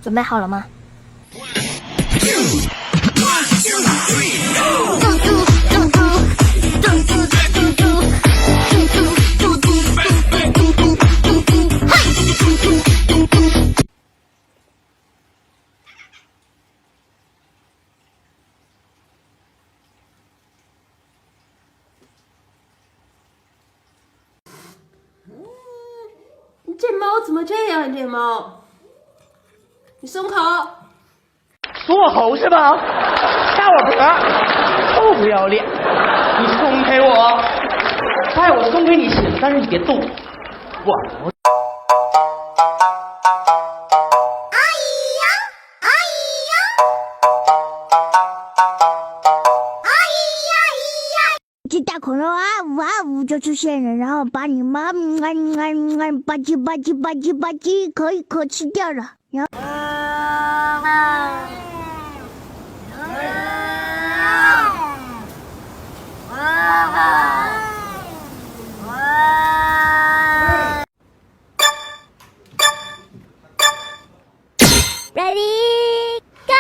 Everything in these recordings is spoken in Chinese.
准备好了吗？你这猫怎么这样？这猫，你松口。锁我喉是吧？打我嗝，臭不要脸！你松开我！哎，我松开你行，但是你别动。我。这大恐龙啊呜啊呜就出现了，然后把你妈吧唧吧唧吧唧吧唧一口一口吃掉了，然后。Ready, go!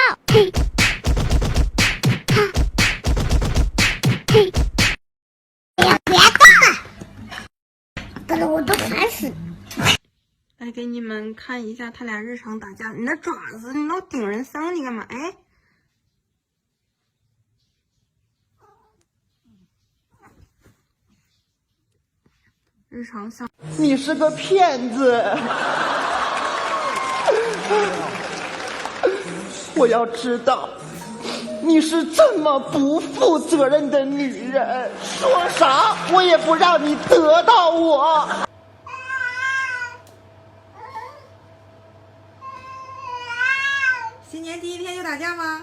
别动了，搞得我都烦死。来给你们看一下他俩日常打架。你那爪子，你老顶人桑，你干嘛？哎，日常相。你是个骗子！我要知道你是这么不负责任的女人，说啥我也不让你得到我。新年第一天就打架吗？